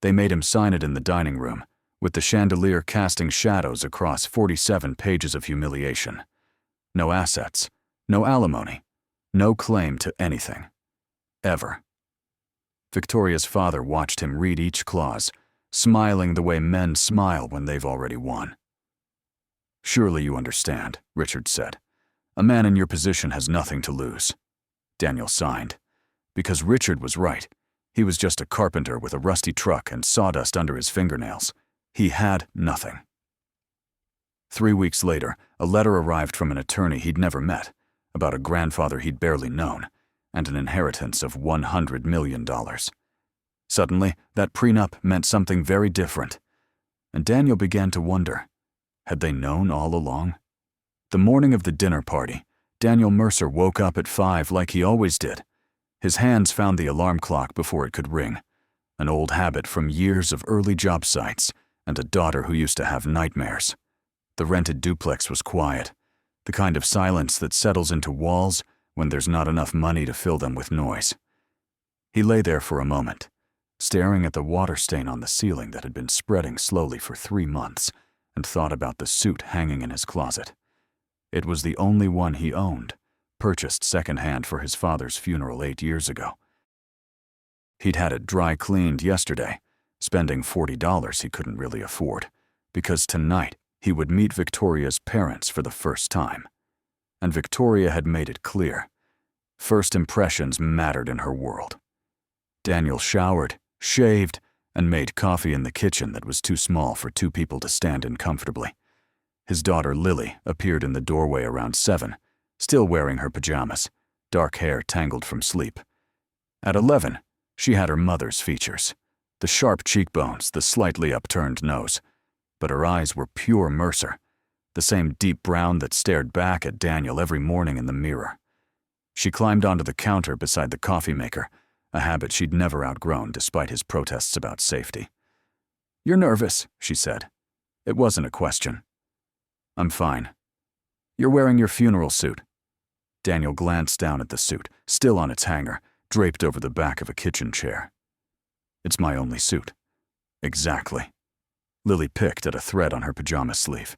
They made him sign it in the dining room, with the chandelier casting shadows across 47 pages of humiliation. No assets, no alimony, no claim to anything. Ever. Victoria's father watched him read each clause, smiling the way men smile when they've already won. "Surely you understand," Richard said. "A man in your position has nothing to lose." Daniel signed. Because Richard was right. He was just a carpenter with a rusty truck and sawdust under his fingernails. He had nothing. 3 weeks later, a letter arrived from an attorney he'd never met, about a grandfather he'd barely known, and an inheritance of $100 million. Suddenly, that prenup meant something very different, and Daniel began to wonder, had they known all along? The morning of the dinner party, Daniel Mercer woke up at 5 like he always did. His hands found the alarm clock before it could ring, an old habit from years of early job sites and a daughter who used to have nightmares. The rented duplex was quiet, the kind of silence that settles into walls when there's not enough money to fill them with noise. He lay there for a moment, staring at the water stain on the ceiling that had been spreading slowly for 3 months, and thought about the suit hanging in his closet. It was the only one he owned, purchased secondhand for his father's funeral 8 years ago. He'd had it dry cleaned yesterday, spending $40 he couldn't really afford, because tonight he would meet Victoria's parents for the first time. And Victoria had made it clear. First impressions mattered in her world. Daniel showered, shaved, and made coffee in the kitchen that was too small for 2 people to stand in comfortably. His daughter Lily appeared in the doorway around 7, still wearing her pajamas, dark hair tangled from sleep. At 11, she had her mother's features, the sharp cheekbones, the slightly upturned nose, but her eyes were pure Mercer, the same deep brown that stared back at Daniel every morning in the mirror. She climbed onto the counter beside the coffee maker, a habit she'd never outgrown despite his protests about safety. "You're nervous," she said. It wasn't a question. "I'm fine." "You're wearing your funeral suit." Daniel glanced down at the suit, still on its hanger, draped over the back of a kitchen chair. "It's my only suit." "Exactly." Lily picked at a thread on her pajama sleeve.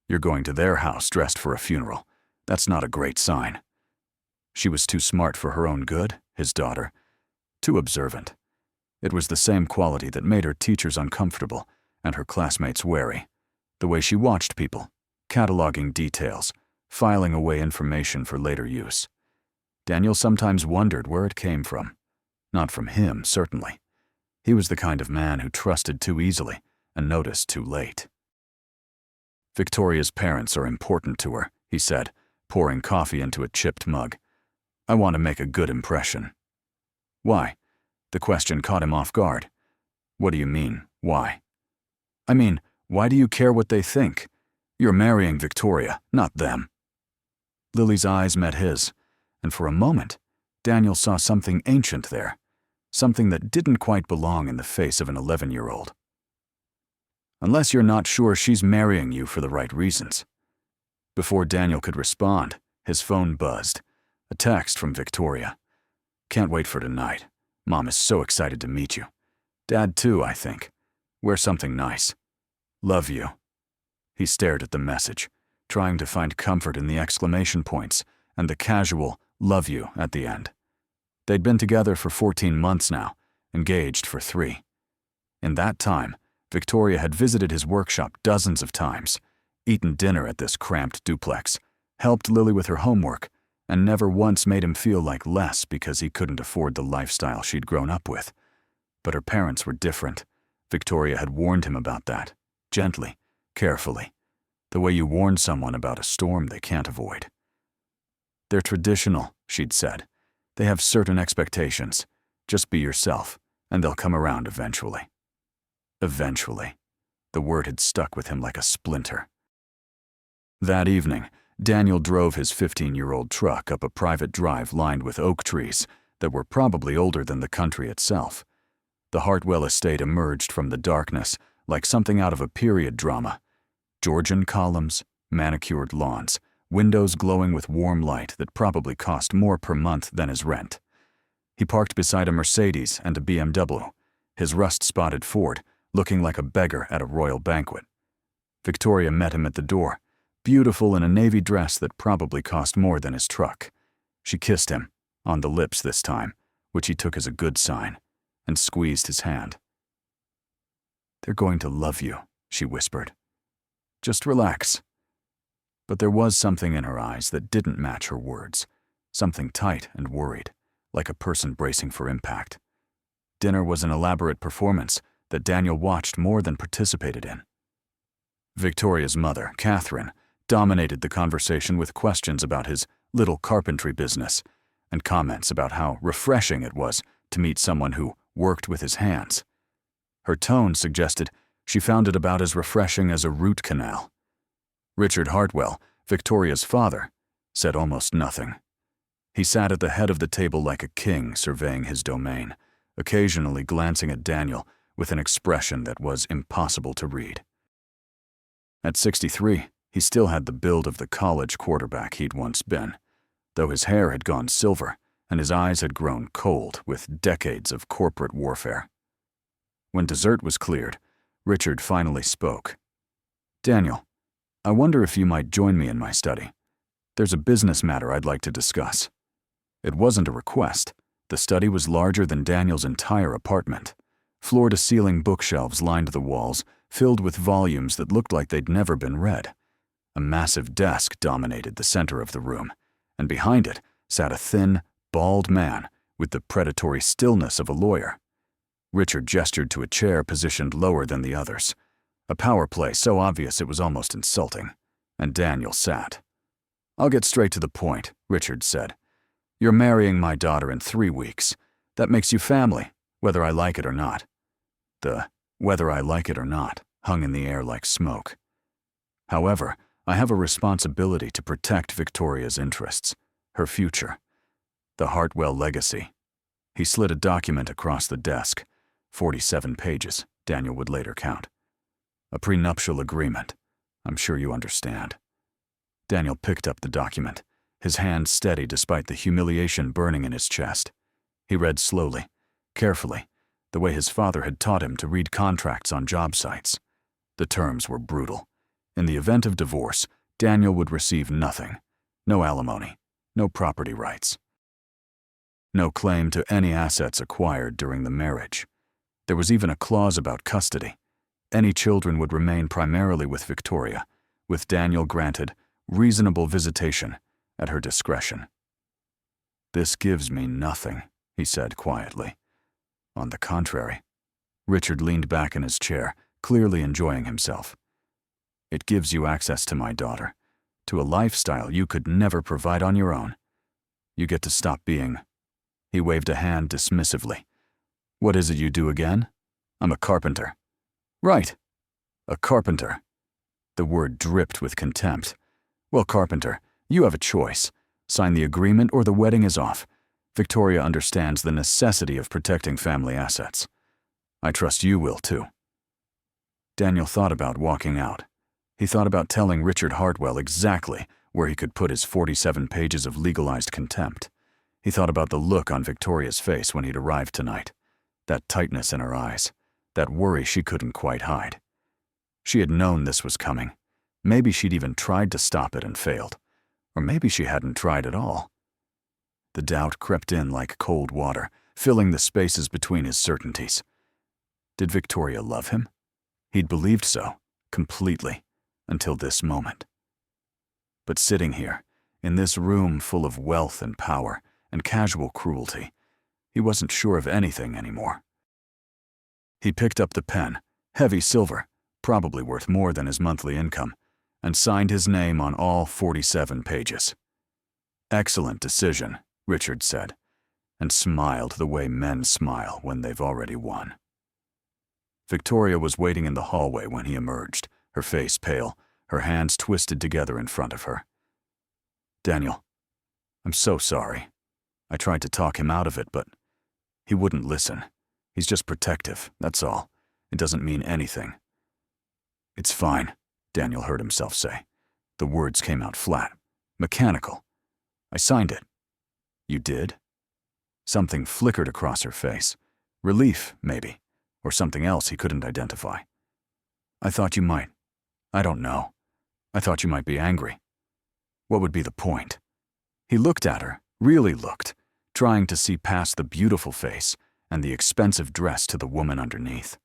"You're going to their house dressed for a funeral. That's not a great sign." She was too smart for her own good, his daughter. Too observant. It was the same quality that made her teachers uncomfortable and her classmates wary. The way she watched people, cataloging details, filing away information for later use. Daniel sometimes wondered where it came from. Not from him, certainly. He was the kind of man who trusted too easily and noticed too late. "Victoria's parents are important to her," he said, pouring coffee into a chipped mug. "I want to make a good impression." "Why?" The question caught him off guard. "What do you mean, why?" "I mean, why do you care what they think? You're marrying Victoria, not them." Lily's eyes met his, and for a moment, Daniel saw something ancient there, something that didn't quite belong in the face of an 11-year-old. "Unless you're not sure she's marrying you for the right reasons." Before Daniel could respond, his phone buzzed. A text from Victoria. "Can't wait for tonight. Mom is so excited to meet you. Dad too, I think. Wear something nice. Love you." He stared at the message, trying to find comfort in the exclamation points and the casual "love you" at the end. They'd been together for 14 months now, engaged for 3. In that time, Victoria had visited his workshop dozens of times, eaten dinner at this cramped duplex, helped Lily with her homework, and never once made him feel like less because he couldn't afford the lifestyle she'd grown up with. But her parents were different. Victoria had warned him about that, gently, carefully, the way you warn someone about a storm they can't avoid. "They're traditional," she'd said. "They have certain expectations. Just be yourself, and they'll come around eventually." Eventually. The word had stuck with him like a splinter. That evening, Daniel drove his 15-year-old truck up a private drive lined with oak trees that were probably older than the country itself. The Hartwell estate emerged from the darkness like something out of a period drama. Georgian columns, manicured lawns, windows glowing with warm light that probably cost more per month than his rent. He parked beside a Mercedes and a BMW, his rust-spotted Ford looking like a beggar at a royal banquet. Victoria met him at the door, beautiful in a navy dress that probably cost more than his truck. She kissed him, on the lips this time, which he took as a good sign, and squeezed his hand. "They're going to love you," she whispered. "Just relax." But there was something in her eyes that didn't match her words, something tight and worried, like a person bracing for impact. Dinner was an elaborate performance that Daniel watched more than participated in. Victoria's mother, Catherine, dominated the conversation with questions about his little carpentry business and comments about how refreshing it was to meet someone who worked with his hands. Her tone suggested she found it about as refreshing as a root canal. Richard Hartwell, Victoria's father, said almost nothing. He sat at the head of the table like a king surveying his domain, occasionally glancing at Daniel with an expression that was impossible to read. At 63, he still had the build of the college quarterback he'd once been, though his hair had gone silver and his eyes had grown cold with decades of corporate warfare. When dessert was cleared, Richard finally spoke. "Daniel, I wonder if you might join me in my study. There's a business matter I'd like to discuss." It wasn't a request. The study was larger than Daniel's entire apartment. Floor-to-ceiling bookshelves lined the walls, filled with volumes that looked like they'd never been read. A massive desk dominated the center of the room, and behind it sat a thin, bald man with the predatory stillness of a lawyer. Richard gestured to a chair positioned lower than the others, a power play so obvious it was almost insulting, and Daniel sat. "I'll get straight to the point," Richard said. "You're marrying my daughter in 3 weeks. That makes you family, whether I like it or not." The "whether I like it or not" hung in the air like smoke. "However, I have a responsibility to protect Victoria's interests, her future, the Hartwell legacy." He slid a document across the desk, 47 pages, Daniel would later count. "A prenuptial agreement. I'm sure you understand." Daniel picked up the document, his hand steady despite the humiliation burning in his chest. He read slowly, carefully, the way his father had taught him to read contracts on job sites. The terms were brutal. In the event of divorce, Daniel would receive nothing. No alimony, no property rights, no claim to any assets acquired during the marriage. There was even a clause about custody. Any children would remain primarily with Victoria, with Daniel granted reasonable visitation at her discretion. "This gives me nothing," he said quietly. "On the contrary." Richard leaned back in his chair, clearly enjoying himself. "It gives you access to my daughter, to a lifestyle you could never provide on your own. You get to stop being—" He waved a hand dismissively. "What is it you do again?" "I'm a carpenter." "Right. A carpenter." The word dripped with contempt. "Well, carpenter, you have a choice. Sign the agreement or the wedding is off. Victoria understands the necessity of protecting family assets. I trust you will, too." Daniel thought about walking out. He thought about telling Richard Hartwell exactly where he could put his 47 pages of legalized contempt. He thought about the look on Victoria's face when he'd arrived tonight, that tightness in her eyes, that worry she couldn't quite hide. She had known this was coming. Maybe she'd even tried to stop it and failed. Or maybe she hadn't tried at all. The doubt crept in like cold water, filling the spaces between his certainties. Did Victoria love him? He'd believed so, completely, until this moment. But sitting here, in this room full of wealth and power and casual cruelty, he wasn't sure of anything anymore. He picked up the pen, heavy silver, probably worth more than his monthly income, and signed his name on all 47 pages. "Excellent decision," Richard said, and smiled the way men smile when they've already won. Victoria was waiting in the hallway when he emerged, her face pale, her hands twisted together in front of her. "Daniel, I'm so sorry. I tried to talk him out of it, but he wouldn't listen. He's just protective, that's all. It doesn't mean anything." "It's fine," Daniel heard himself say. The words came out flat, mechanical. "I signed it." "You did?" Something flickered across her face. Relief, maybe. or something else he couldn't identify. I thought you might. I don't know. I thought you might be angry. What would be the point? He looked at her, really looked, trying to see past the beautiful face and the expensive dress to the woman underneath.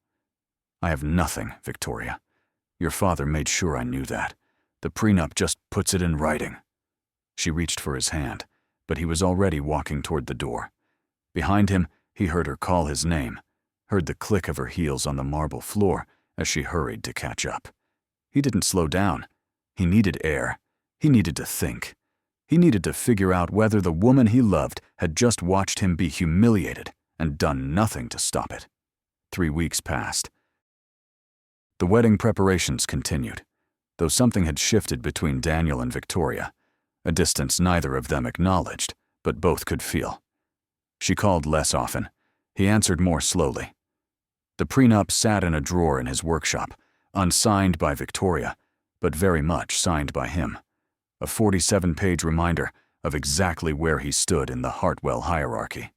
I have nothing, Victoria. Your father made sure I knew that. The prenup just puts it in writing. She reached for his hand, but he was already walking toward the door. Behind him, he heard her call his name, heard the click of her heels on the marble floor as she hurried to catch up. He didn't slow down. He needed air. He needed to think. He needed to figure out whether the woman he loved had just watched him be humiliated and done nothing to stop it. 3 weeks passed. The wedding preparations continued, though something had shifted between Daniel and Victoria, a distance neither of them acknowledged, but both could feel. She called less often. He answered more slowly. The prenup sat in a drawer in his workshop, unsigned by Victoria, but very much signed by him. A 47-page reminder of exactly where he stood in the Hartwell hierarchy.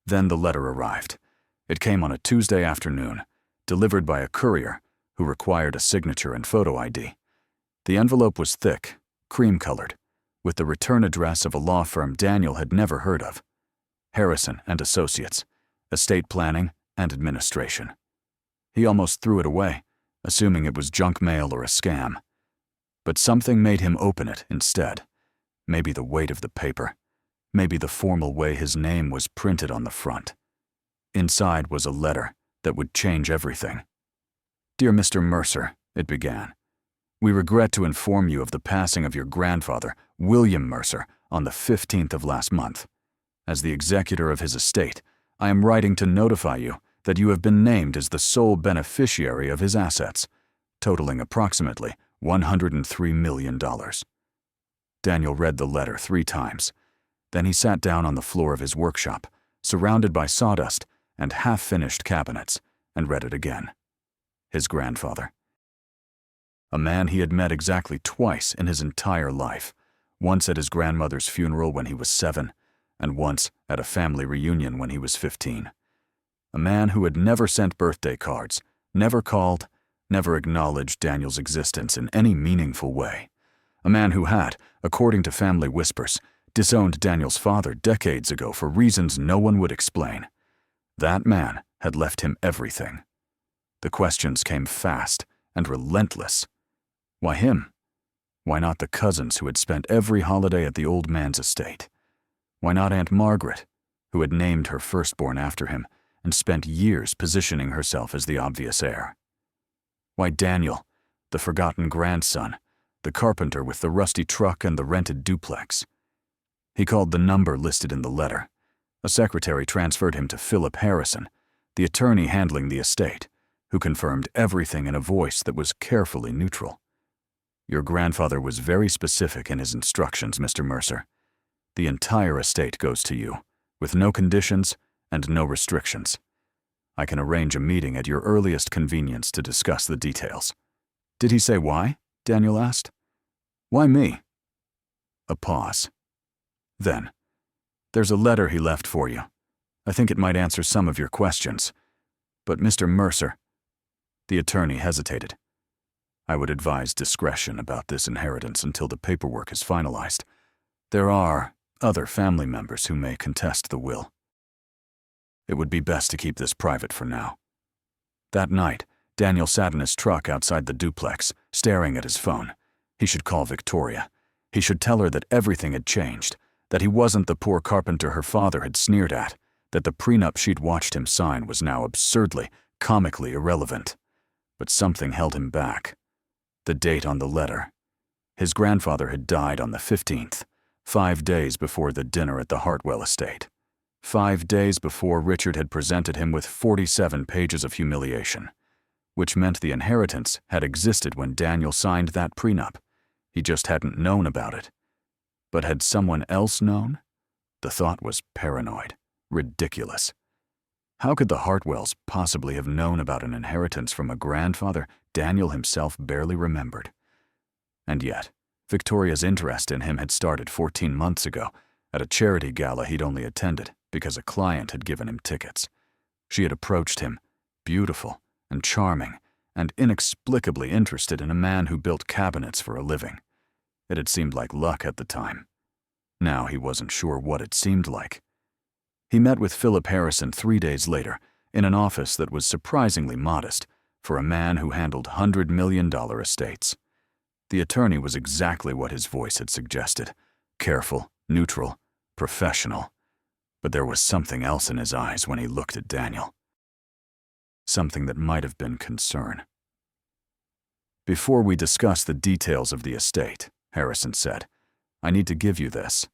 Then the letter arrived. It came on a Tuesday afternoon, delivered by a courier who required a signature and photo ID. The envelope was thick, cream-colored, with the return address of a law firm Daniel had never heard of. Harrison and Associates, Estate Planning and Administration. He almost threw it away, assuming it was junk mail or a scam. But something made him open it instead. Maybe the weight of the paper. Maybe the formal way his name was printed on the front. Inside was a letter that would change everything. Dear Mr. Mercer, it began. We regret to inform you of the passing of your grandfather, William Mercer, on the 15th of last month. As the executor of his estate, I am writing to notify you that you have been named as the sole beneficiary of his assets, totaling approximately $103 million. Daniel read the letter 3 times. Then he sat down on the floor of his workshop, surrounded by sawdust and half-finished cabinets, and read it again. His grandfather. A man he had met exactly twice in his entire life, once at his grandmother's funeral when he was 7, and once at a family reunion when he was 15. A man who had never sent birthday cards, never called, never acknowledged Daniel's existence in any meaningful way. A man who had, according to family whispers, disowned Daniel's father decades ago for reasons no one would explain. That man had left him everything. The questions came fast and relentless. Why him? Why not the cousins who had spent every holiday at the old man's estate? Why not Aunt Margaret, who had named her firstborn after him and spent years positioning herself as the obvious heir? Why Daniel, the forgotten grandson, the carpenter with the rusty truck and the rented duplex? He called the number listed in the letter. A secretary transferred him to Philip Harrison, the attorney handling the estate, who confirmed everything in a voice that was carefully neutral. Your grandfather was very specific in his instructions, Mr. Mercer. The entire estate goes to you, with no conditions and no restrictions. I can arrange a meeting at your earliest convenience to discuss the details. Did he say why? Daniel asked. Why me? A pause. Then, there's a letter he left for you. I think it might answer some of your questions. But Mr. Mercer, the attorney hesitated. I would advise discretion about this inheritance until the paperwork is finalized. There are other family members who may contest the will. It would be best to keep this private for now. That night, Daniel sat in his truck outside the duplex, staring at his phone. He should call Victoria. He should tell her that everything had changed, that he wasn't the poor carpenter her father had sneered at, that the prenup she'd watched him sign was now absurdly, comically irrelevant. But something held him back. The date on the letter. His grandfather had died on the 15th, 5 days before the dinner at the Hartwell estate. 5 days before Richard had presented him with 47 pages of humiliation, which meant the inheritance had existed when Daniel signed that prenup. He just hadn't known about it. But had someone else known? The thought was paranoid, ridiculous. How could the Hartwells possibly have known about an inheritance from a grandfather Daniel himself barely remembered? And yet, Victoria's interest in him had started 14 months ago at a charity gala he'd only attended because a client had given him tickets. She had approached him, beautiful and charming and inexplicably interested in a man who built cabinets for a living. It had seemed like luck at the time. Now he wasn't sure what it seemed like. He met with Philip Harrison 3 days later in an office that was surprisingly modest for a man who handled $100 million estates. The attorney was exactly what his voice had suggested: careful, neutral, professional. But there was something else in his eyes when he looked at Daniel. Something that might have been concern. "Before we discuss the details of the estate," Harrison said, "I need to give you this."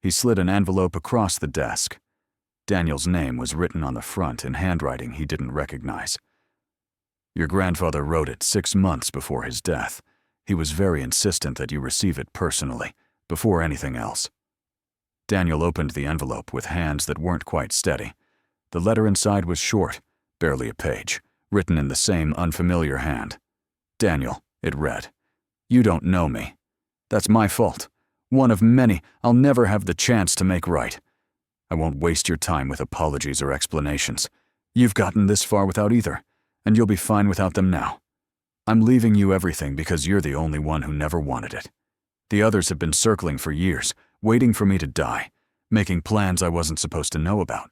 He slid an envelope across the desk. Daniel's name was written on the front in handwriting he didn't recognize. "Your grandfather wrote it 6 months before his death. He was very insistent that you receive it personally, before anything else." Daniel opened the envelope with hands that weren't quite steady. The letter inside was short, barely a page, written in the same unfamiliar hand. "Daniel," it read, "you don't know me. That's my fault. One of many I'll never have the chance to make right. I won't waste your time with apologies or explanations. You've gotten this far without either, and you'll be fine without them now. I'm leaving you everything because you're the only one who never wanted it. The others have been circling for years, waiting for me to die, making plans I wasn't supposed to know about.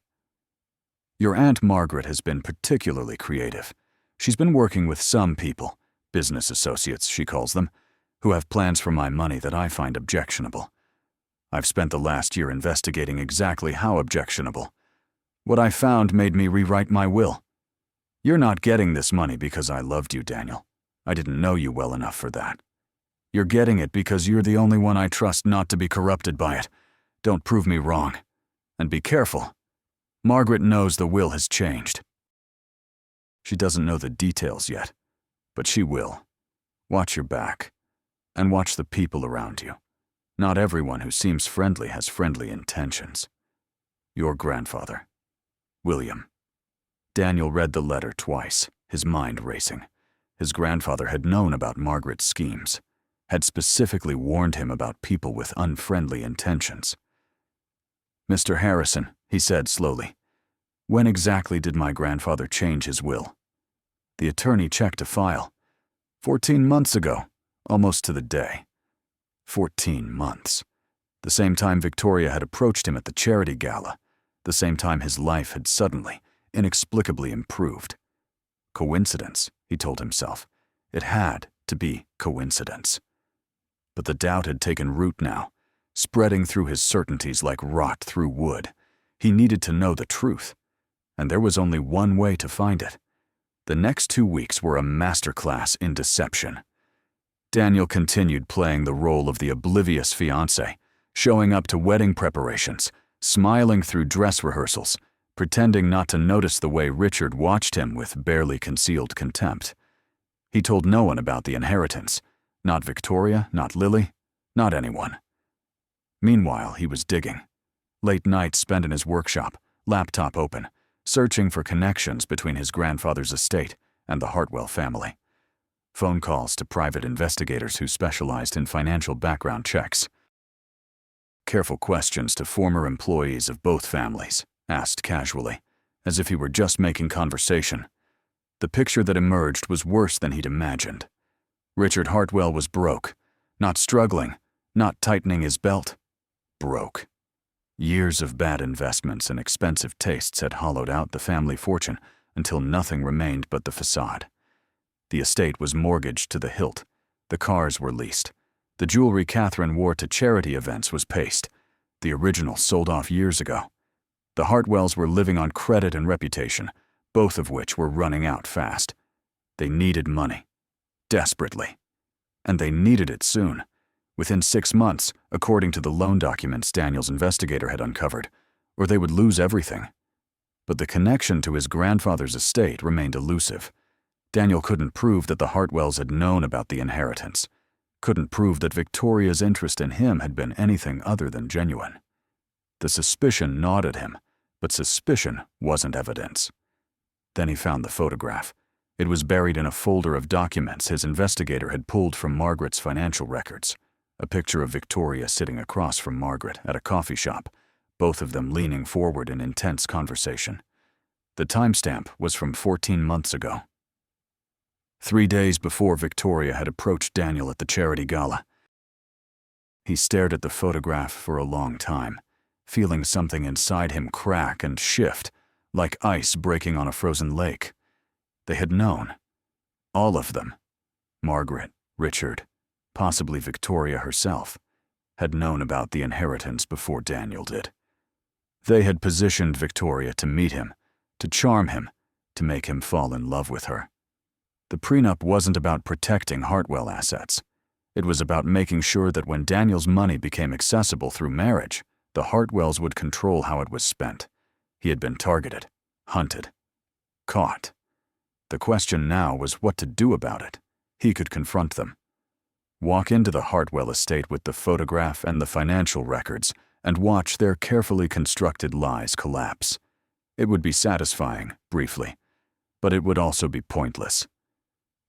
Your Aunt Margaret has been particularly creative. She's been working with some people, business associates she calls them, who have plans for my money that I find objectionable. I've spent the last year investigating exactly how objectionable. What I found made me rewrite my will. You're not getting this money because I loved you, Daniel. I didn't know you well enough for that. You're getting it because you're the only one I trust not to be corrupted by it. Don't prove me wrong. And be careful. Margaret knows the will has changed. She doesn't know the details yet, but she will. Watch your back, and watch the people around you. Not everyone who seems friendly has friendly intentions. Your grandfather, William." Daniel read the letter twice, his mind racing. His grandfather had known about Margaret's schemes, had specifically warned him about people with unfriendly intentions. "Mr. Harrison," he said slowly, "when exactly did my grandfather change his will?" The attorney checked a file. 14 months ago, almost to the day. 14 months. The same time Victoria had approached him at the charity gala. The same time his life had suddenly, inexplicably improved. Coincidence, he told himself. It had to be coincidence. But the doubt had taken root now, spreading through his certainties like rot through wood. He needed to know the truth, and there was only one way to find it. The next 2 weeks were a masterclass in deception. Daniel continued playing the role of the oblivious fiancé, showing up to wedding preparations, smiling through dress rehearsals, pretending not to notice the way Richard watched him with barely concealed contempt. He told no one about the inheritance, not Victoria, not Lily, not anyone. Meanwhile, he was digging. Late nights spent in his workshop, laptop open, searching for connections between his grandfather's estate and the Hartwell family. Phone calls to private investigators who specialized in financial background checks. Careful questions to former employees of both families, asked casually, as if he were just making conversation. The picture that emerged was worse than he'd imagined. Richard Hartwell was broke, not struggling, not tightening his belt. Broke. Years of bad investments and expensive tastes had hollowed out the family fortune until nothing remained but the facade. The estate was mortgaged to the hilt. The cars were leased. The jewelry Catherine wore to charity events was paste. The original sold off years ago. The Hartwells were living on credit and reputation, both of which were running out fast. They needed money. Desperately. And they needed it soon. Within 6 months, according to the loan documents Daniel's investigator had uncovered, or they would lose everything. But the connection to his grandfather's estate remained elusive. Daniel couldn't prove that the Hartwells had known about the inheritance, couldn't prove that Victoria's interest in him had been anything other than genuine. The suspicion gnawed at him, but suspicion wasn't evidence. Then he found the photograph. It was buried in a folder of documents his investigator had pulled from Margaret's financial records. A picture of Victoria sitting across from Margaret at a coffee shop, both of them leaning forward in intense conversation. The timestamp was from 14 months ago. 3 days before Victoria had approached Daniel at the charity gala. He stared at the photograph for a long time, feeling something inside him crack and shift, like ice breaking on a frozen lake. They had known. All of them. Margaret, Richard, possibly Victoria herself, had known about the inheritance before Daniel did. They had positioned Victoria to meet him, to charm him, to make him fall in love with her. The prenup wasn't about protecting Hartwell assets. It was about making sure that when Daniel's money became accessible through marriage, the Hartwells would control how it was spent. He had been targeted, hunted, caught. The question now was what to do about it. He could confront them. Walk into the Hartwell estate with the photograph and the financial records and watch their carefully constructed lies collapse. It would be satisfying, briefly, but it would also be pointless.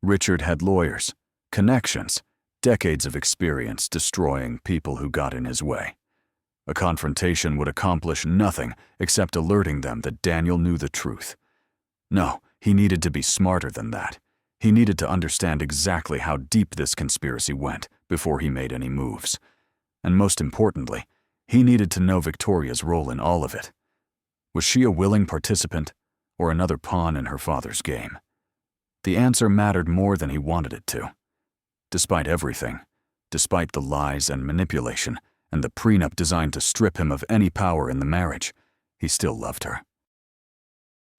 Richard had lawyers, connections, decades of experience destroying people who got in his way. A confrontation would accomplish nothing except alerting them that Daniel knew the truth. No, he needed to be smarter than that. He needed to understand exactly how deep this conspiracy went before he made any moves. And most importantly, he needed to know Victoria's role in all of it. Was she a willing participant or another pawn in her father's game? The answer mattered more than he wanted it to. Despite everything, despite the lies and manipulation and the prenup designed to strip him of any power in the marriage, he still loved her.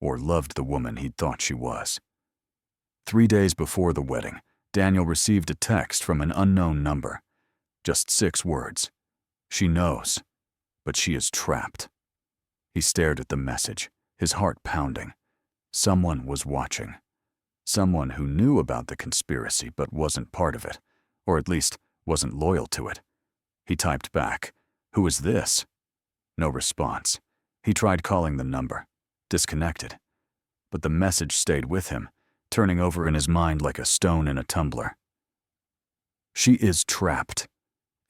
Or loved the woman he'd thought she was. 3 days before the wedding, Daniel received a text from an unknown number. Just 6 words. She knows, but she is trapped. He stared at the message, his heart pounding. Someone was watching. Someone who knew about the conspiracy but wasn't part of it, or at least wasn't loyal to it. He typed back, "Who is this?" No response. He tried calling the number. Disconnected. But the message stayed with him, turning over in his mind like a stone in a tumbler. She is trapped.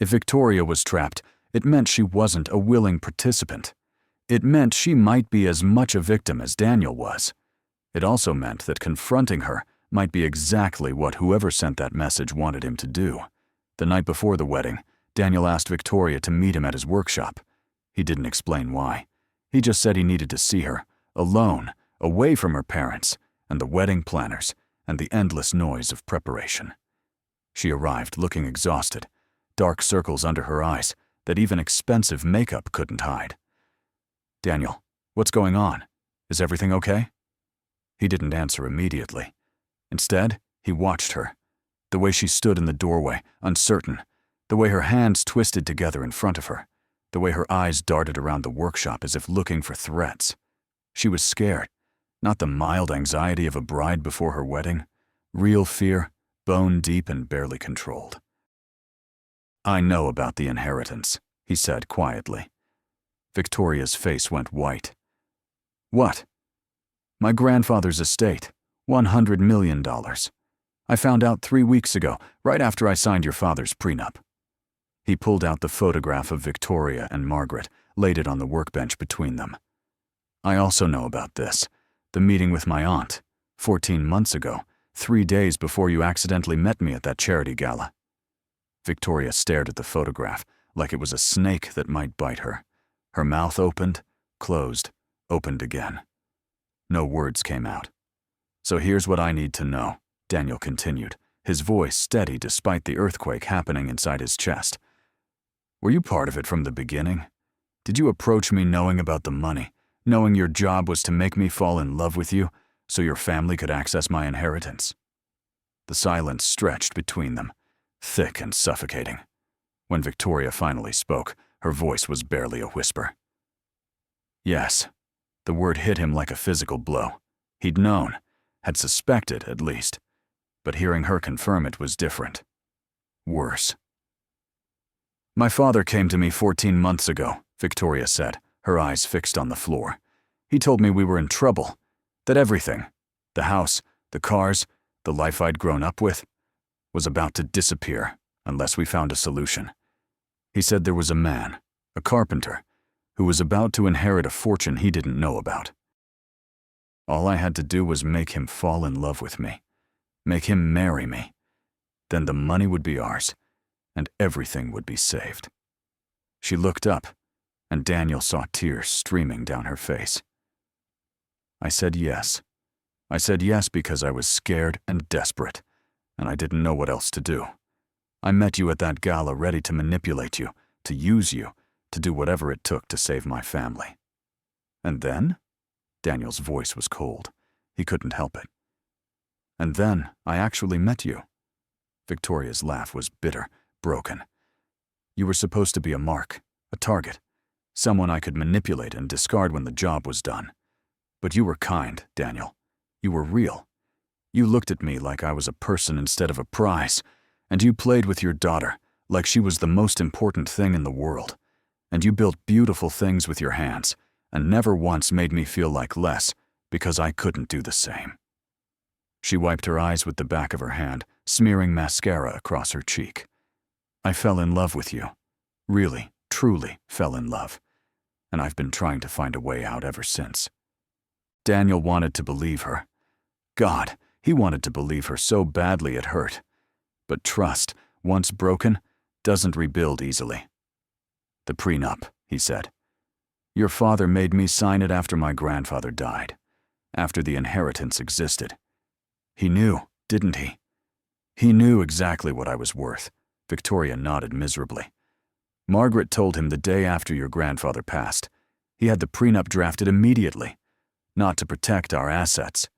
If Victoria was trapped, it meant she wasn't a willing participant. It meant she might be as much a victim as Daniel was. It also meant that confronting her might be exactly what whoever sent that message wanted him to do. The night before the wedding, Daniel asked Victoria to meet him at his workshop. He didn't explain why. He just said he needed to see her, alone, away from her parents, and the wedding planners, and the endless noise of preparation. She arrived looking exhausted, dark circles under her eyes that even expensive makeup couldn't hide. "Daniel, what's going on? Is everything okay?" He didn't answer immediately. Instead, he watched her. The way she stood in the doorway, uncertain. The way her hands twisted together in front of her. The way her eyes darted around the workshop as if looking for threats. She was scared. Not the mild anxiety of a bride before her wedding. Real fear, bone deep and barely controlled. "I know about the inheritance," he said quietly. Victoria's face went white. "What?" "My grandfather's estate, $100 million. I found out 3 weeks ago, right after I signed your father's prenup." He pulled out the photograph of Victoria and Margaret, laid it on the workbench between them. "I also know about this. The meeting with my aunt, 14 months ago, 3 days before you accidentally met me at that charity gala." Victoria stared at the photograph like it was a snake that might bite her. Her mouth opened, closed, opened again. No words came out. "So here's what I need to know," Daniel continued, his voice steady despite the earthquake happening inside his chest. "Were you part of it from the beginning? Did you approach me knowing about the money, knowing your job was to make me fall in love with you so your family could access my inheritance?" The silence stretched between them, thick and suffocating. When Victoria finally spoke, her voice was barely a whisper. "Yes." The word hit him like a physical blow. He'd known, had suspected at least, but hearing her confirm it was different. Worse. "My father came to me 14 months ago," Victoria said, her eyes fixed on the floor. "He told me we were in trouble, that everything, the house, the cars, the life I'd grown up with, was about to disappear unless we found a solution. He said there was a man, a carpenter, who was about to inherit a fortune he didn't know about. All I had to do was make him fall in love with me, make him marry me. Then the money would be ours, and everything would be saved. She looked up, and Daniel saw tears streaming down her face. I said yes. I said yes because I was scared and desperate, and I didn't know what else to do. I met you at that gala ready to manipulate you, to use you, to do whatever it took to save my family. And then? Daniel's voice was cold. He couldn't help it. And then I actually met you. Victoria's laugh was bitter, broken. You were supposed to be a mark, a target, someone I could manipulate and discard when the job was done. But you were kind, Daniel. You were real. You looked at me like I was a person instead of a prize, and you played with your daughter like she was the most important thing in the world. And you built beautiful things with your hands, and never once made me feel like less because I couldn't do the same. She wiped her eyes with the back of her hand, smearing mascara across her cheek. I fell in love with you. Really, truly fell in love. And I've been trying to find a way out ever since. Daniel wanted to believe her. God, he wanted to believe her so badly it hurt. But trust, once broken, doesn't rebuild easily. The prenup, he said. Your father made me sign it after my grandfather died, after the inheritance existed. He knew, didn't he? He knew exactly what I was worth. Victoria nodded miserably. Margaret told him the day after your grandfather passed. He had the prenup drafted immediately, not to protect our assets,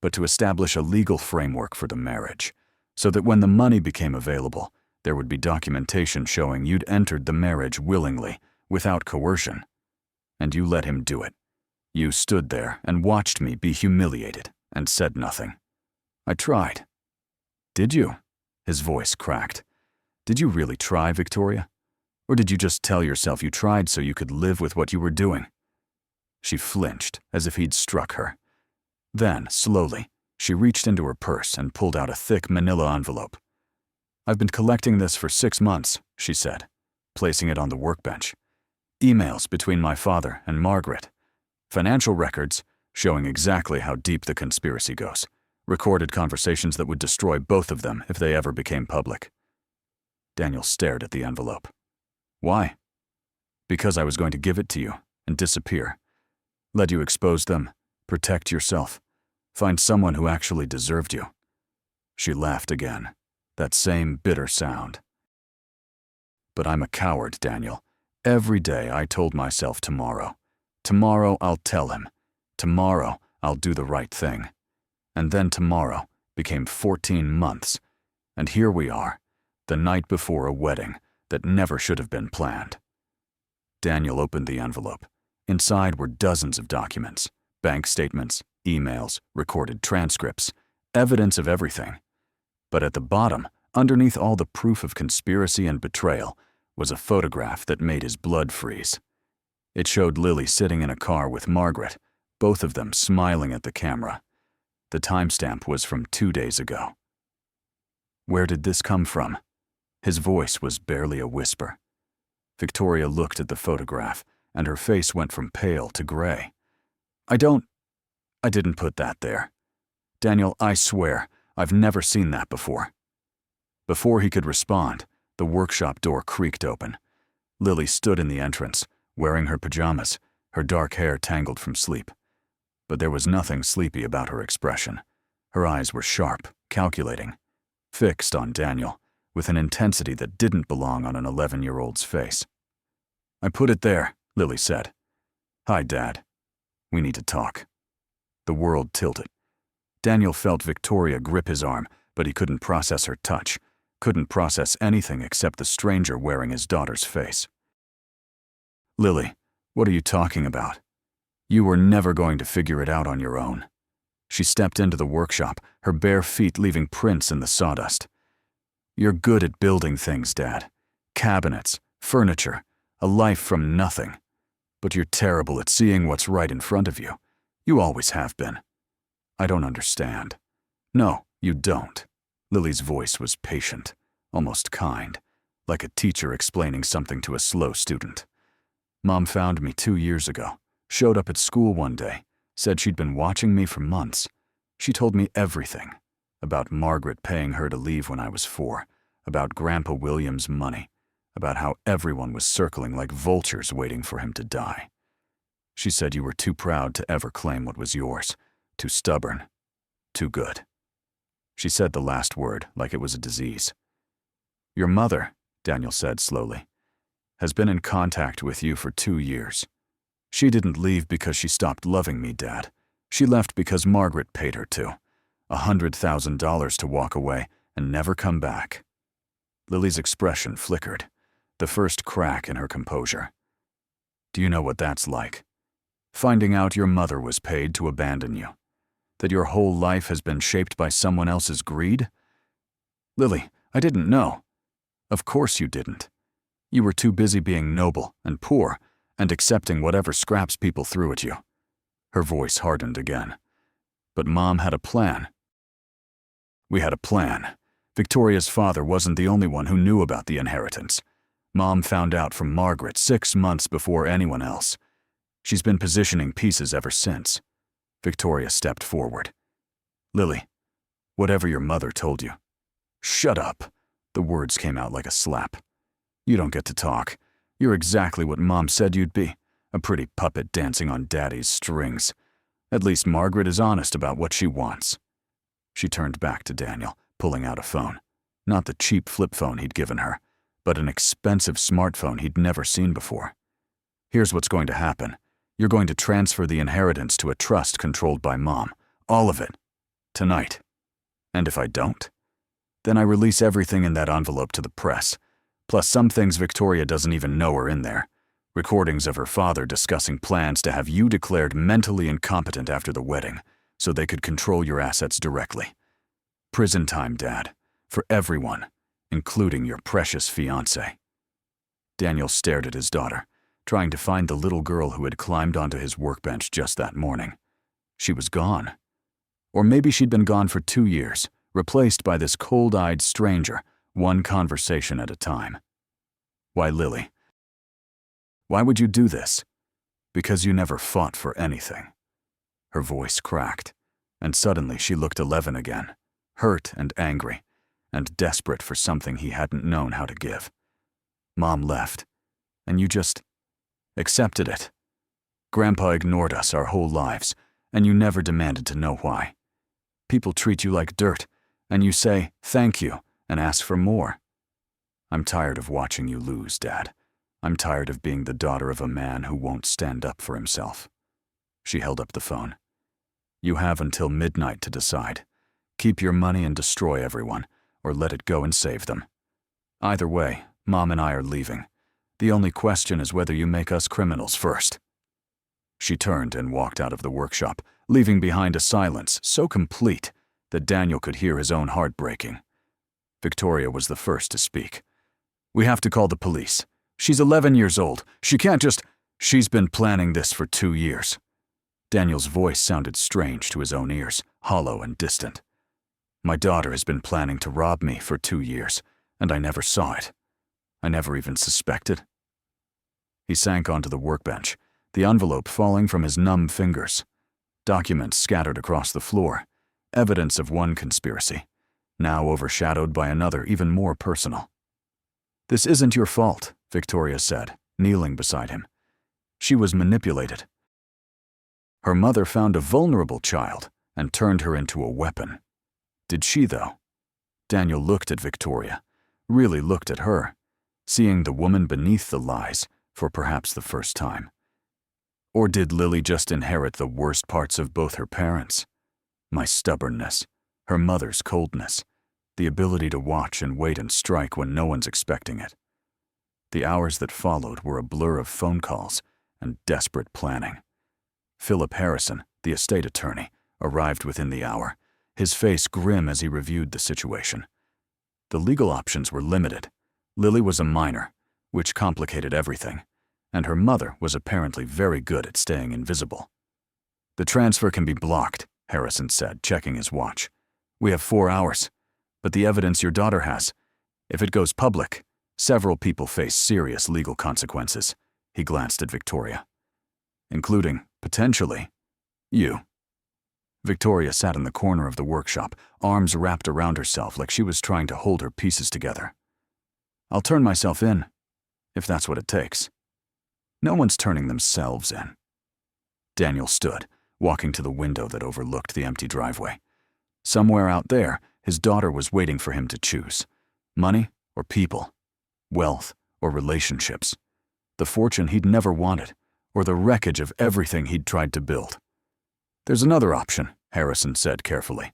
but to establish a legal framework for the marriage, so that when the money became available, there would be documentation showing you'd entered the marriage willingly, without coercion. And you let him do it. You stood there and watched me be humiliated and said nothing. I tried. Did you? His voice cracked. Did you really try, Victoria? Or did you just tell yourself you tried so you could live with what you were doing? She flinched, as if he'd struck her. Then, slowly, she reached into her purse and pulled out a thick manila envelope. I've been collecting this for 6 months, she said, placing it on the workbench. Emails between my father and Margaret. Financial records showing exactly how deep the conspiracy goes. Recorded conversations that would destroy both of them if they ever became public. Daniel stared at the envelope. Why? Because I was going to give it to you and disappear. Let you expose them, protect yourself, find someone who actually deserved you. She laughed again, that same bitter sound. But I'm a coward, Daniel. Every day I told myself tomorrow. Tomorrow I'll tell him. Tomorrow I'll do the right thing. And then tomorrow became 14 months. And here we are, the night before a wedding that never should have been planned. Daniel opened the envelope. Inside were dozens of documents, bank statements, emails, recorded transcripts, evidence of everything. But at the bottom, underneath all the proof of conspiracy and betrayal, was a photograph that made his blood freeze. It showed Lily sitting in a car with Margaret, both of them smiling at the camera. The timestamp was from 2 days ago. Where did this come from? His voice was barely a whisper. Victoria looked at the photograph, and her face went from pale to gray. I didn't put that there. Daniel, I swear, I've never seen that before. Before he could respond, the workshop door creaked open. Lily stood in the entrance, wearing her pajamas, her dark hair tangled from sleep. But there was nothing sleepy about her expression. Her eyes were sharp, calculating, fixed on Daniel, with an intensity that didn't belong on an 11-year-old's face. I put it there, Lily said. Hi, Dad. We need to talk. The world tilted. Daniel felt Victoria grip his arm, but he couldn't process her touch, couldn't process anything except the stranger wearing his daughter's face. Lily, what are you talking about? You were never going to figure it out on your own. She stepped into the workshop, her bare feet leaving prints in the sawdust. You're good at building things, Dad. Cabinets, furniture, a life from nothing. But you're terrible at seeing what's right in front of you. You always have been. I don't understand. No, you don't. Lily's voice was patient, almost kind, like a teacher explaining something to a slow student. Mom found me 2 years ago, showed up at school one day, Said she'd been watching me for months. She told me everything. About Margaret paying her to leave when I was 4. About Grandpa William's money. About how everyone was circling like vultures waiting for him to die. She said you were too proud to ever claim what was yours. Too stubborn. Too good. She said the last word like it was a disease. Your mother, Daniel said slowly, has been in contact with you for 2 years. She didn't leave because she stopped loving me, Dad. She left because Margaret paid her to. $100,000 to walk away and never come back. Lily's expression flickered, the first crack in her composure. Do you know what that's like? Finding out your mother was paid to abandon you. That your whole life has been shaped by someone else's greed? Lily, I didn't know. Of course you didn't. You were too busy being noble and poor and accepting whatever scraps people threw at you. Her voice hardened again. But Mom had a plan. We had a plan. Victoria's father wasn't the only one who knew about the inheritance. Mom found out from Margaret 6 months before anyone else. She's been positioning pieces ever since. Victoria stepped forward. Lily, whatever your mother told you. Shut up. The words came out like a slap. You don't get to talk. You're exactly what Mom said you'd be, a pretty puppet dancing on Daddy's strings. At least Margaret is honest about what she wants. She turned back to Daniel, pulling out a phone. Not the cheap flip phone he'd given her, but an expensive smartphone he'd never seen before. Here's what's going to happen. You're going to transfer the inheritance to a trust controlled by Mom. All of it. Tonight. And if I don't, then I release everything in that envelope to the press. Plus some things Victoria doesn't even know are in there. Recordings of her father discussing plans to have you declared mentally incompetent after the wedding, so they could control your assets directly. Prison time, Dad. For everyone, including your precious fiancé. Daniel stared at his daughter, trying to find the little girl who had climbed onto his workbench just that morning. She was gone. Or maybe she'd been gone for 2 years, replaced by this cold-eyed stranger, one conversation at a time. Why, Lily? Why would you do this? Because you never fought for anything. Her voice cracked, and suddenly she looked 11 again, hurt and angry, and desperate for something he hadn't known how to give. Mom left, and you just accepted it. Grandpa ignored us our whole lives, and you never demanded to know why. People treat you like dirt, and you say, thank you, and ask for more. I'm tired of watching you lose, Dad. I'm tired of being the daughter of a man who won't stand up for himself. She held up the phone. You have until midnight to decide. Keep your money and destroy everyone, or let it go and save them. Either way, Mom and I are leaving. The only question is whether you make us criminals first. She turned and walked out of the workshop, leaving behind a silence so complete that Daniel could hear his own heart breaking. Victoria was the first to speak. We have to call the police. She's 11 years old. She can't just... She's been planning this for 2 years. Daniel's voice sounded strange to his own ears, hollow and distant. My daughter has been planning to rob me for 2 years, and I never saw it. I never even suspected. He sank onto the workbench, the envelope falling from his numb fingers. Documents scattered across the floor, evidence of one conspiracy, now overshadowed by another even more personal. This isn't your fault, Victoria said, kneeling beside him. She was manipulated. Her mother found a vulnerable child and turned her into a weapon. Did she, though? Daniel looked at Victoria, really looked at her, seeing the woman beneath the lies for perhaps the first time. Or did Lily just inherit the worst parts of both her parents? My stubbornness, her mother's coldness, the ability to watch and wait and strike when no one's expecting it. The hours that followed were a blur of phone calls and desperate planning. Philip Harrison, the estate attorney, arrived within the hour, his face grim as he reviewed the situation. The legal options were limited. Lily was a minor, which complicated everything, and her mother was apparently very good at staying invisible. The transfer can be blocked, Harrison said, checking his watch. We have 4 hours, but the evidence your daughter has, if it goes public, several people face serious legal consequences. He glanced at Victoria. Including, potentially, You. Victoria sat in the corner of the workshop, arms wrapped around herself like she was trying to hold her pieces together. I'll turn myself in, if that's what it takes. No one's turning themselves in. Daniel stood, walking to the window that overlooked the empty driveway. Somewhere out there, his daughter was waiting for him to choose. Money or people, wealth or relationships, the fortune he'd never wanted, or the wreckage of everything he'd tried to build. There's another option, Harrison said carefully.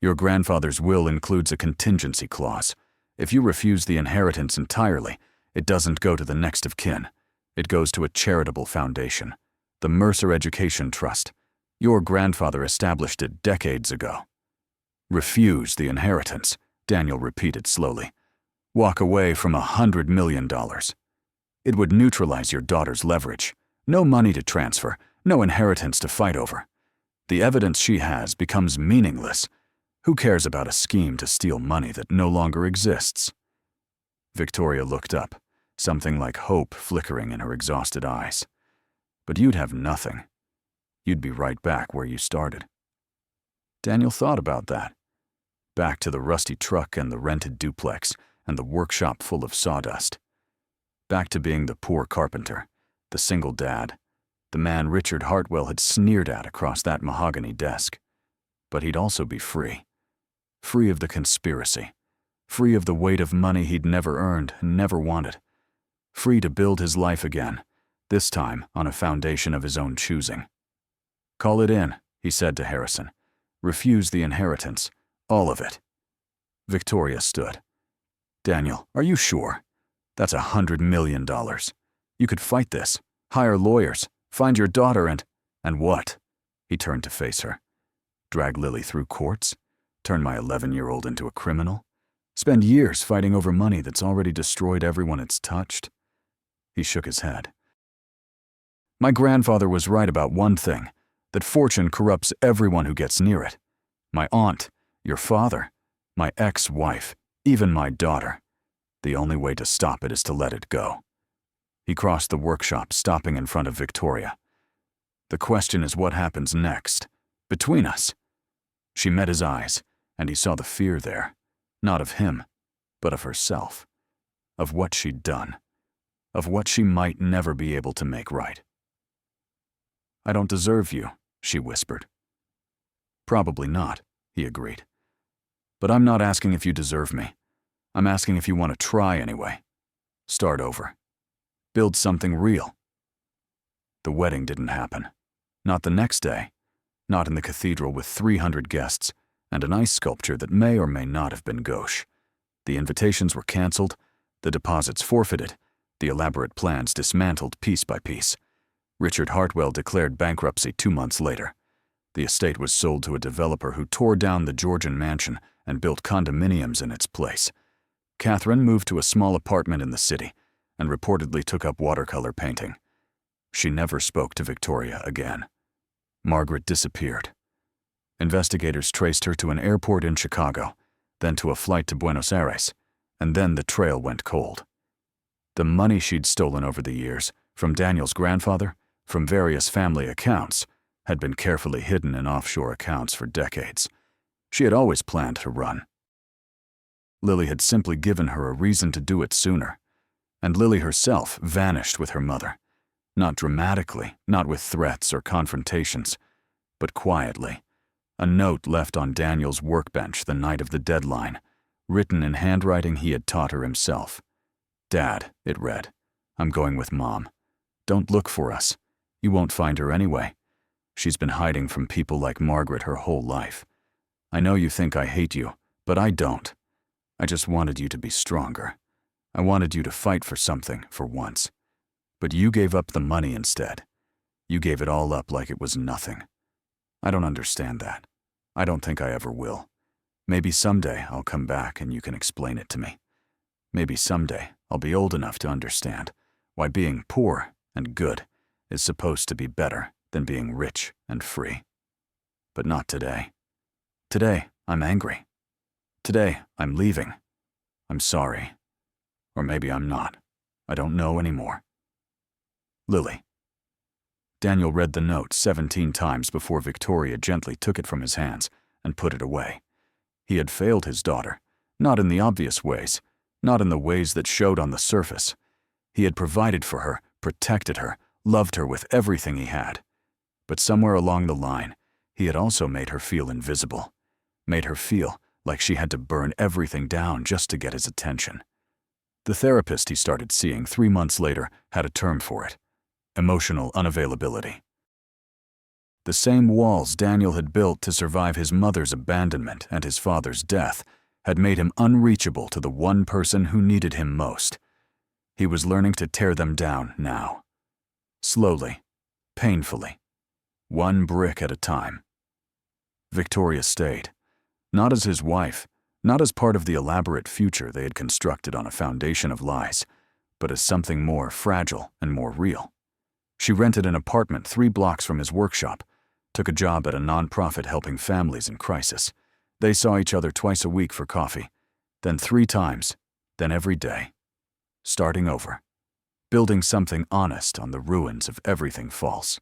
Your grandfather's will includes a contingency clause. If you refuse the inheritance entirely, it doesn't go to the next of kin. It goes to a charitable foundation, the Mercer Education Trust. Your grandfather established it decades ago. Refuse the inheritance, Daniel repeated slowly. Walk away from $100 million. It would neutralize your daughter's leverage. No money to transfer, no inheritance to fight over. The evidence she has becomes meaningless. Who cares about a scheme to steal money that no longer exists? Victoria looked up, something like hope flickering in her exhausted eyes. But you'd have nothing. You'd be right back where you started. Daniel thought about that. Back to the rusty truck and the rented duplex and the workshop full of sawdust. Back to being the poor carpenter, the single dad, the man Richard Hartwell had sneered at across that mahogany desk. But he'd also be free. Free of the conspiracy. Free of the weight of money he'd never earned and never wanted. Free to build his life again, this time on a foundation of his own choosing. Call it in, he said to Harrison. Refuse the inheritance. All of it. Victoria stood. Daniel, are you sure? That's $100 million. You could fight this, hire lawyers, find your daughter and what? He turned to face her. Drag Lily through courts? Turn my 11-year-old into a criminal? Spend years fighting over money that's already destroyed everyone it's touched? He shook his head. My grandfather was right about one thing, that fortune corrupts everyone who gets near it. My aunt, your father, my ex-wife, even my daughter. The only way to stop it is to let it go. He crossed the workshop, stopping in front of Victoria. The question is what happens next, between us. She met his eyes, and he saw the fear there, not of him, but of herself, of what she'd done, of what she might never be able to make right. I don't deserve you, she whispered. Probably not, he agreed. But I'm not asking if you deserve me. I'm asking if you want to try anyway. Start over. Build something real. The wedding didn't happen. Not the next day. Not in the cathedral with 300 guests and an ice sculpture that may or may not have been gauche. The invitations were canceled, the deposits forfeited, the elaborate plans dismantled piece by piece. Richard Hartwell declared bankruptcy 2 months later. The estate was sold to a developer who tore down the Georgian mansion and built condominiums in its place. Catherine moved to a small apartment in the city and reportedly took up watercolor painting. She never spoke to Victoria again. Margaret disappeared. Investigators traced her to an airport in Chicago, then to a flight to Buenos Aires, and then the trail went cold. The money she'd stolen over the years, from Daniel's grandfather, from various family accounts, had been carefully hidden in offshore accounts for decades. She had always planned to run. Lily had simply given her a reason to do it sooner, and Lily herself vanished with her mother. Not dramatically, not with threats or confrontations, but quietly. A note left on Daniel's workbench the night of the deadline, written in handwriting he had taught her himself. Dad, it read, I'm going with Mom. Don't look for us. You won't find her anyway. She's been hiding from people like Margaret her whole life. I know you think I hate you, but I don't. I just wanted you to be stronger. I wanted you to fight for something, for once. But you gave up the money instead. You gave it all up like it was nothing. I don't understand that. I don't think I ever will. Maybe someday I'll come back and you can explain it to me. Maybe someday I'll be old enough to understand why being poor and good is supposed to be better than being rich and free. But not today. Today, I'm angry. Today, I'm leaving. I'm sorry. Or maybe I'm not. I don't know anymore. Lily. Daniel read the note 17 times before Victoria gently took it from his hands and put it away. He had failed his daughter, not in the obvious ways, not in the ways that showed on the surface. He had provided for her, protected her, loved her with everything he had. But somewhere along the line, he had also made her feel invisible, made her feel like she had to burn everything down just to get his attention. The therapist he started seeing 3 months later had a term for it: emotional unavailability. The same walls Daniel had built to survive his mother's abandonment and his father's death had made him unreachable to the one person who needed him most. He was learning to tear them down now. Slowly, painfully, one brick at a time. Victoria stayed, not as his wife, not as part of the elaborate future they had constructed on a foundation of lies, but as something more fragile and more real. She rented an apartment 3 blocks from his workshop, took a job at a nonprofit helping families in crisis. They saw each other twice a week for coffee, then 3 times, then every day. Starting over, building something honest on the ruins of everything false.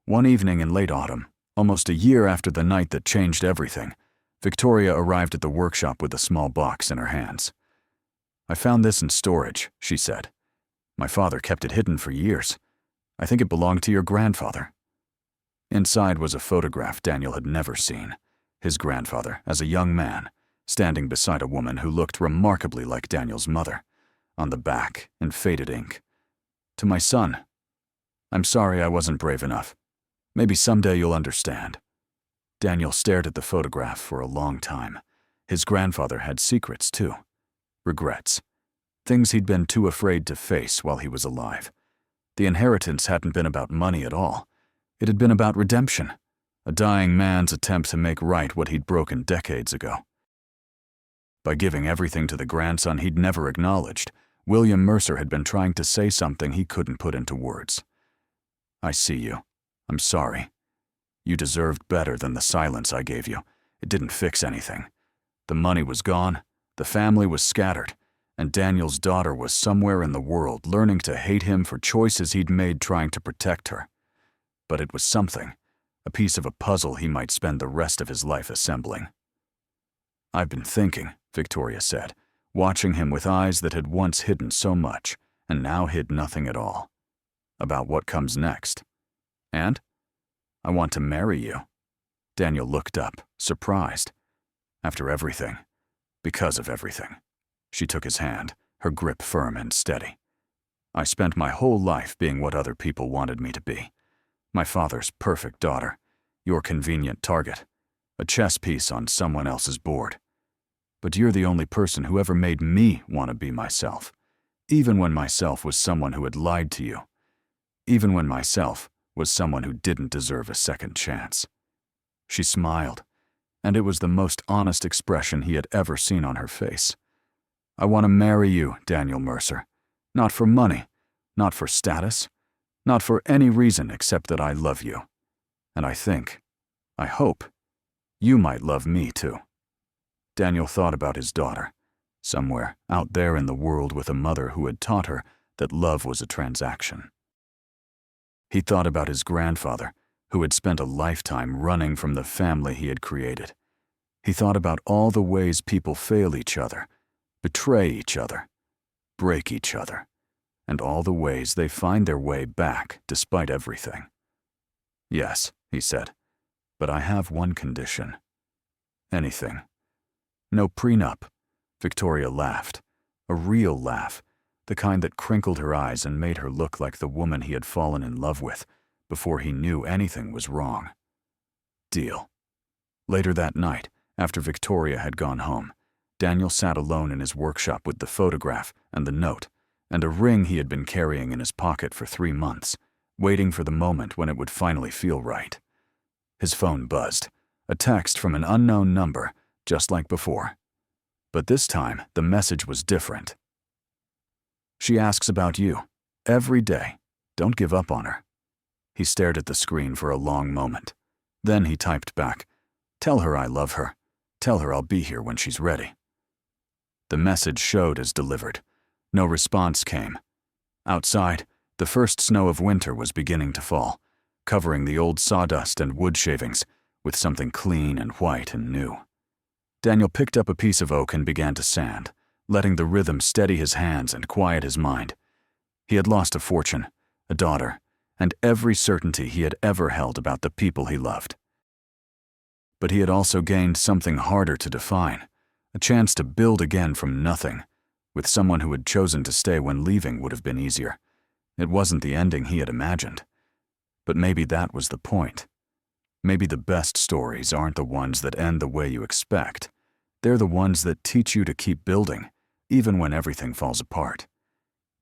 One evening in late autumn, almost a year after the night that changed everything, Victoria arrived at the workshop with a small box in her hands. "I found this in storage," she said. "My father kept it hidden for years. I think it belonged to your grandfather." Inside was a photograph Daniel had never seen. His grandfather, as a young man, standing beside a woman who looked remarkably like Daniel's mother. On the back, in faded ink, "To my son. I'm sorry I wasn't brave enough. Maybe someday you'll understand." Daniel stared at the photograph for a long time. His grandfather had secrets, too. Regrets. Things he'd been too afraid to face while he was alive. The inheritance hadn't been about money at all. It had been about redemption, a dying man's attempt to make right what he'd broken decades ago. By giving everything to the grandson he'd never acknowledged, William Mercer had been trying to say something he couldn't put into words. "I see you. I'm sorry. You deserved better than the silence I gave you. It didn't fix anything. The money was gone, the family was scattered, and Daniel's daughter was somewhere in the world learning to hate him for choices he'd made trying to protect her. But it was something, a piece of a puzzle he might spend the rest of his life assembling." "I've been thinking," Victoria said, watching him with eyes that had once hidden so much and now hid nothing at all, "about what comes next." "And?" "I want to marry you." Daniel looked up, surprised. "After everything. Because of everything." She took his hand, her grip firm and steady. "I spent my whole life being what other people wanted me to be. My father's perfect daughter, your convenient target, a chess piece on someone else's board. But you're the only person who ever made me want to be myself, even when myself was someone who had lied to you, even when myself was someone who didn't deserve a second chance." She smiled, and it was the most honest expression he had ever seen on her face. "I want to marry you, Daniel Mercer. Not for money, not for status, not for any reason except that I love you. And I hope, you might love me too." Daniel thought about his daughter, somewhere out there in the world with a mother who had taught her that love was a transaction. He thought about his grandfather, who had spent a lifetime running from the family he had created. He thought about all the ways people fail each other, betray each other, break each other, and all the ways they find their way back despite everything. "Yes," he said, "but I have one condition." "Anything." "No prenup." Victoria laughed, a real laugh, the kind that crinkled her eyes and made her look like the woman he had fallen in love with before he knew anything was wrong. "Deal." Later that night, after Victoria had gone home, Daniel sat alone in his workshop with the photograph and the note and a ring he had been carrying in his pocket for 3 months, waiting for the moment when it would finally feel right. His phone buzzed, a text from an unknown number, just like before. But this time, the message was different. "She asks about you, every day. Don't give up on her." He stared at the screen for a long moment. Then he typed back, "Tell her I love her. Tell her I'll be here when she's ready." The message showed as delivered. No response came. Outside, The first snow of winter was beginning to fall, covering the old sawdust and wood shavings with something clean and white and new. Daniel picked up a piece of oak and began to sand, letting the rhythm steady his hands and quiet his mind. He had lost a fortune, a daughter, and every certainty he had ever held about the people he loved. But he had also gained something harder to define, a chance to build again from nothing, with someone who had chosen to stay when leaving would have been easier. It wasn't the ending he had imagined. But maybe that was the point. Maybe the best stories aren't the ones that end the way you expect. They're the ones that teach you to keep building, even when everything falls apart.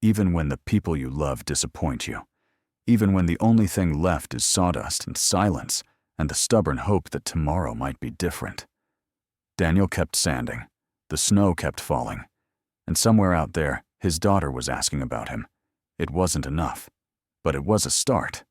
Even when the people you love disappoint you. Even when the only thing left is sawdust and silence and the stubborn hope that tomorrow might be different. Daniel kept sanding. The snow kept falling. And somewhere out there, his daughter was asking about him. It wasn't enough, but it was a start.